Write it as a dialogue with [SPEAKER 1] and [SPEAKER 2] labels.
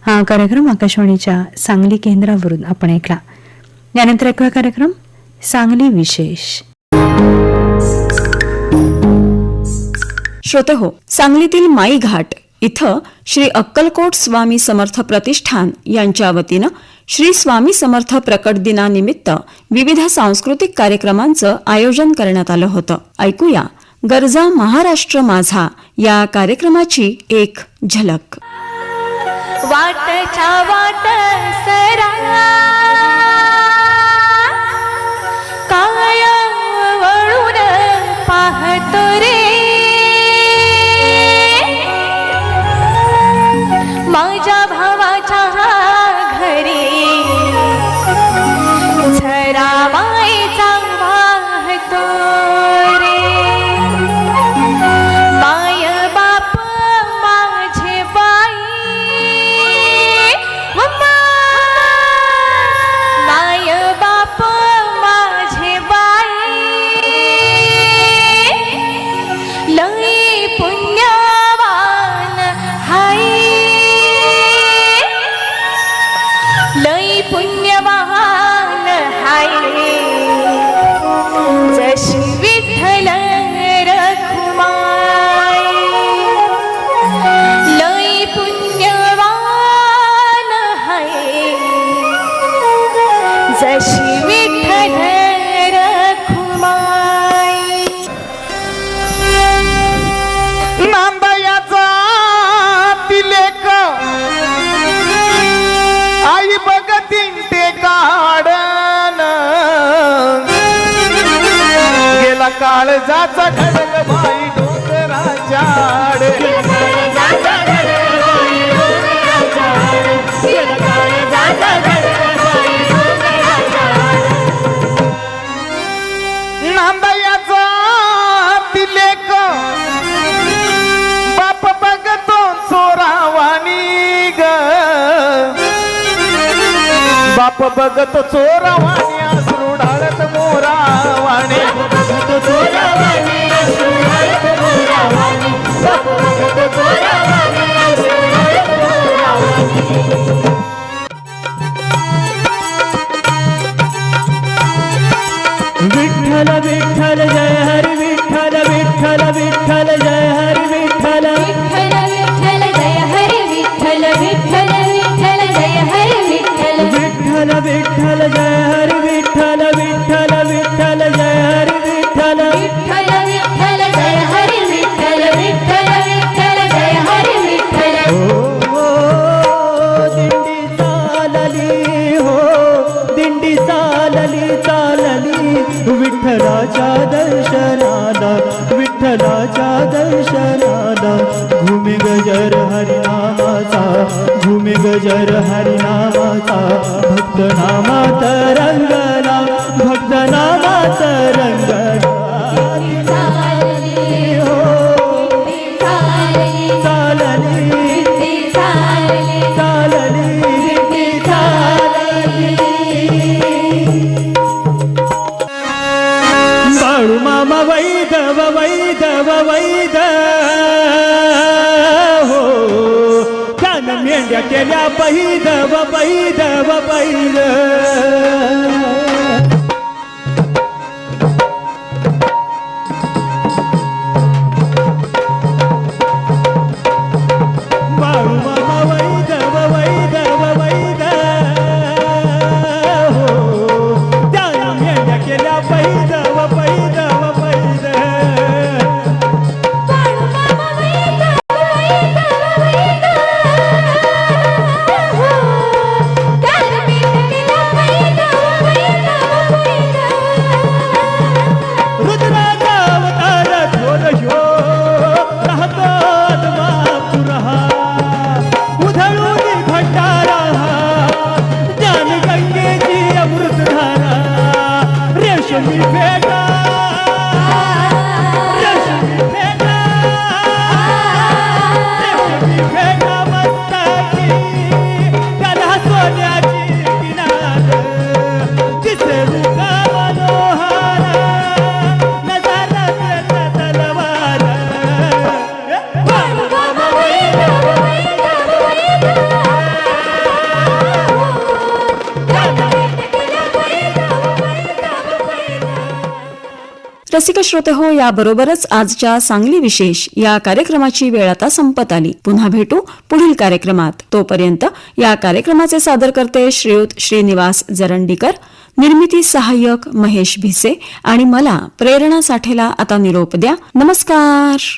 [SPEAKER 1] हा कार्यक्रम आकाशवाणीच्या सांगली केंद्रावरून आपण ऐकला. यानंतर ऐकूया कार्यक्रम सांगली विशेष.
[SPEAKER 2] श्रोतेहो, सांगलीतील माई घाट इथं श्री अक्कलकोट स्वामी समर्थ प्रतिष्ठान यांच्या वतीनं श्री स्वामी समर्थ प्रकट दिनानिमित्त विविध सांस्कृतिक कार्यक्रमांचं आयोजन करण्यात आलं होतं. ऐकूया गरजा महाराष्ट्र माझा या कार्यक्रमाची एक झलक.
[SPEAKER 3] वाटच्या वाट सरा काय वळून पाहतो रे माझ्या भावाच्या घरी झरा मायेचा वाहतो रे माय बाप माझे बाई माय बाप माझे बाई लई पुण्यवान हाय लई पुण्यवान हाय जशी विठ्ठल रखुमाई लई पुण्यवान हाय जशी विठ्ठल रखुमाई.
[SPEAKER 4] नांदयाचा तिलेक आई बघतीन ते काढन गेला काळजाचा खडक बाई डोंगराच्या आड नांदयाचा तिलेक बाप बघतो चोरावानी ग बाप बघतो चोरावानी अश्रू ढाळत मोरावाणी
[SPEAKER 5] विठ्ठल विठ्ठल जय हरी विठ्ठल विठ्ठल विठ्ठल जय हरी विठ्ठल
[SPEAKER 3] विठ्ठल विठ्ठल जय हरी विठ्ठल विठ्ठल विठ्ठल जय हरी विठ्ठल
[SPEAKER 5] विठ्ठल विठ्ठल जय हरी विठ्ठल विठ्ठल विठ्ठल जय हरी विठ्ठल
[SPEAKER 3] विठ्ठल विठ्ठल जय हरी विठ्ठल विठ्ठल विठ्ठल जय हरी विठ्ठल.
[SPEAKER 5] दिंडी चालली हो दिंडी चालली चालली विठ्ठलाच्या दर्शनाला विठ्ठलाच्या दर्शनाला घुमी गजर हरिनामाचा घुमी गजर हरिनामाचा भक्त नामात रंगला भक्त नामात रंगला
[SPEAKER 3] चालली
[SPEAKER 5] हो
[SPEAKER 3] चालली
[SPEAKER 5] चालली
[SPEAKER 3] चालली
[SPEAKER 5] चालली चालली बाळू मामा वैदव वैदव वैद हो त्यानं मेंढ्या केल्या पैदव पैदव पैद बाळू मामा वैदव वैदव वैद हो त्यानं मेंढ्या केल्या पैदव पैदव पैद
[SPEAKER 3] हो
[SPEAKER 2] रसिक श्रोते हो, याबरोबरच आजच्या सांगली विशेष या कार्यक्रमाची वेळ आता संपत आली. पुन्हा भेटू पुढील कार्यक्रमात. तोपर्यंत या कार्यक्रमाचे सादरकर्ते श्रीयुत श्रीनिवास जरंडीकर, निर्मिती सहाय्यक महेश भिसे आणि मला प्रेरणा साठेला आता निरोप द्या. नमस्कार.